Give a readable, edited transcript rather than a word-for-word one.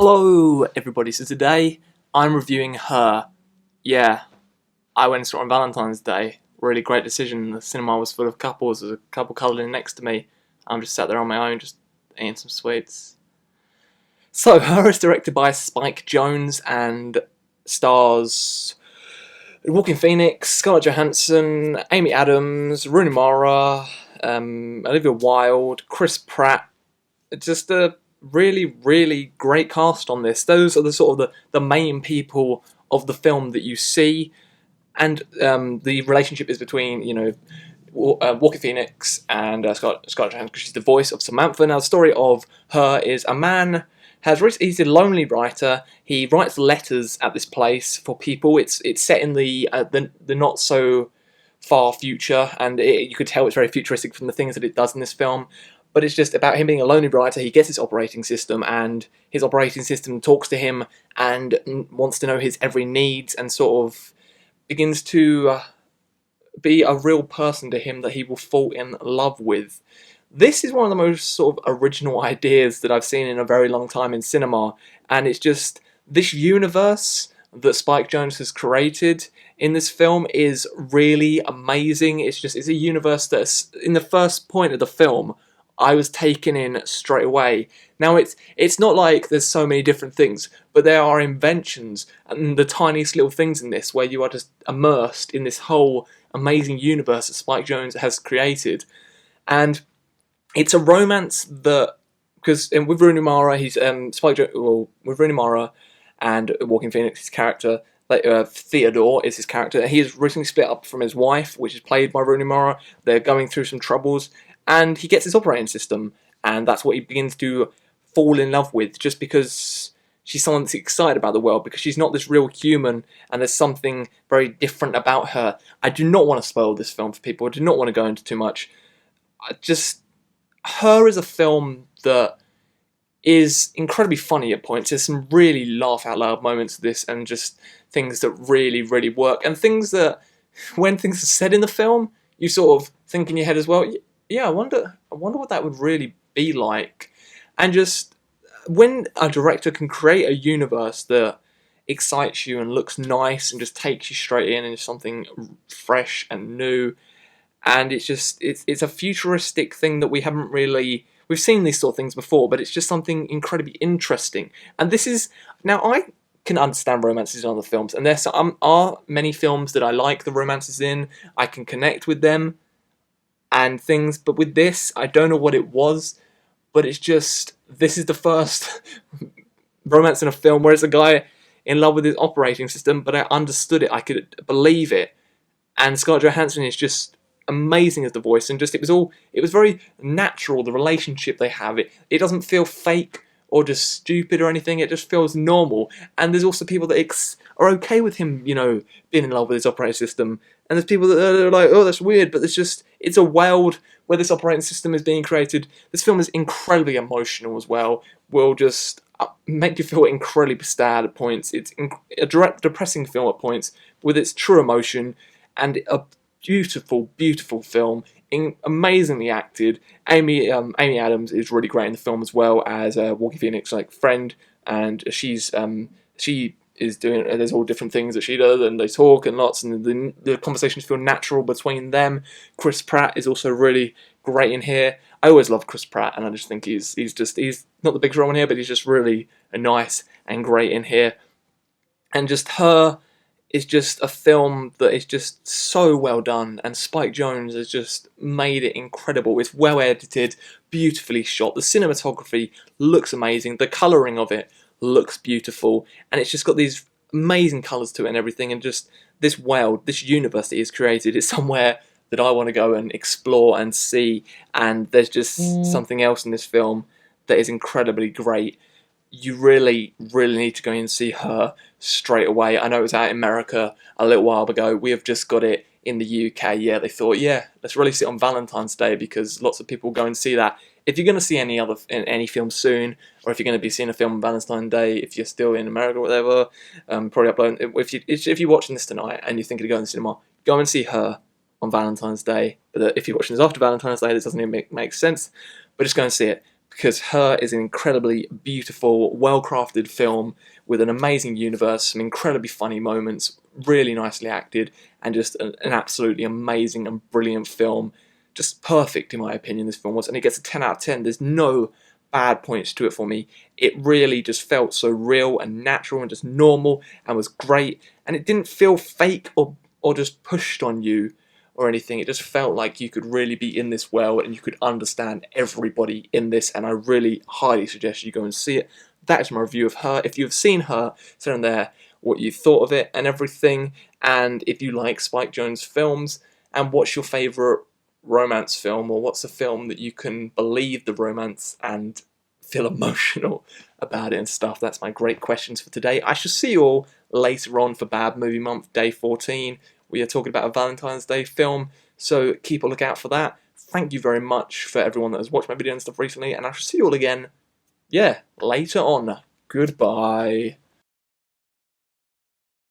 Hello everybody, so today I'm reviewing Her. Yeah, I went and saw it on Valentine's Day. Really great decision. The cinema was full of couples. There's a couple cuddling next to me. I'm just sat there on my own, just eating some sweets. So, Her is directed by Spike Jonze and stars Joaquin Phoenix, Scarlett Johansson, Amy Adams, Rooney Mara, Olivia Wilde, Chris Pratt. Just a really great cast on this. Those are the sort of the main people of the film that you see, and the relationship is between Joaquin Phoenix and Scarlett Johansson, because she's the voice of Samantha. Now the story of Her is a man he's a lonely writer. He writes letters at this place for people. It's set in the not so far future, and you could tell it's very futuristic from the things that it does in this film. But it's just about him being a lonely writer. He gets his operating system, and his operating system talks to him and wants to know his every needs, and sort of begins to be a real person to him that he will fall in love with. This is one of the most sort of original ideas that I've seen in a very long time in cinema, and it's just this universe that Spike Jonze has created in this film is really amazing. It's a universe that's, in the first point of the film, I was taken in straight away. Now it's not like there's so many different things, but there are inventions and the tiniest little things in this where you are just immersed in this whole amazing universe that Spike Jonze has created. And it's a romance that, because with Rooney Mara, he's with Rooney Mara and Joaquin Phoenix's character, Theodore is his character. He is recently split up from his wife, which is played by Rooney Mara. They're going through some troubles, and he gets his operating system, and that's what he begins to fall in love with, just because she's someone that's excited about the world, because she's not this real human, and there's something very different about her. I do not want to spoil this film for people. I do not want to go into too much. Her is a film that is incredibly funny at points. There's some really laugh-out-loud moments of this, and just things that really work, and things that, when things are said in the film, you sort of think in your head as well, yeah, I wonder what that would really be like. And just when a director can create a universe that excites you and looks nice and just takes you straight in, and is something fresh and new, and it's a futuristic thing that we've seen these sort of things before, but it's just something incredibly interesting. And this is, now I can understand romances in other films, and there are many films that I like the romances in. I can connect with them and things, but with this, I don't know what it was, but it's just, this is the first romance in a film where it's a guy in love with his operating system, but I understood it, I could believe it, and Scarlett Johansson is just amazing as the voice, and just it was very natural, the relationship they have. It doesn't feel fake or just stupid or anything. It just feels normal. And there's also people that are okay with him, being in love with his operating system, and there's people that are like, oh, that's weird, but it's a world where this operating system is being created. This film is incredibly emotional as well. Will just make you feel incredibly sad at points. It's a depressing film at points with its true emotion, and a beautiful film, amazingly acted. Amy Adams is really great in the film, as well as Joaquin Phoenix, friend, and she is doing, there's all different things that she does, and they talk and lots, and the conversations feel natural between them. Chris Pratt is also really great in here. I always love Chris Pratt, and I just think he's not the biggest role in here, but he's just really nice and great in here. And just Her is just a film that is just so well done, and Spike Jonze has just made it incredible. It's well edited, beautifully shot, the cinematography looks amazing, the colouring of it looks beautiful, and it's just got these amazing colours to it and everything, and just this world, this universe that he's created is somewhere that I want to go and explore and see, and there's just something else in this film that is incredibly great. You really need to go and see Her straight away. I know it was out in America a little while ago. We have just got it in the UK. Yeah, they thought, yeah, let's release it on Valentine's Day, because lots of people go and see that. If you're going to see any film soon, or if you're going to be seeing a film on Valentine's Day, if you're still in America or whatever, probably upload. If you're watching this tonight and you're thinking of going to the cinema, go and see Her on Valentine's Day. But if you're watching this after Valentine's Day, this doesn't even make sense. But just go and see it, because Her is an incredibly beautiful, well-crafted film with an amazing universe, some incredibly funny moments, really nicely acted, and just an absolutely amazing and brilliant film. Just perfect, in my opinion, this film was, and it gets a 10 out of 10. There's no bad points to it for me. It really just felt so real and natural and just normal and was great, and it didn't feel fake or just pushed on you or anything. It just felt like you could really be in this world and you could understand everybody in this, and I really highly suggest you go and see it. That is my review of Her. If you've seen Her, send in there what you thought of it and everything, and if you like Spike Jonze films, and what's your favourite romance film, or what's a film that you can believe the romance and feel emotional about it and stuff. That's my great questions for today. I shall see you all later on for Bad Movie Month, day 14. We are talking about a Valentine's Day film, so keep a lookout for that. Thank you very much for everyone that has watched my video and stuff recently, and I shall see you all again, yeah, later on. Goodbye.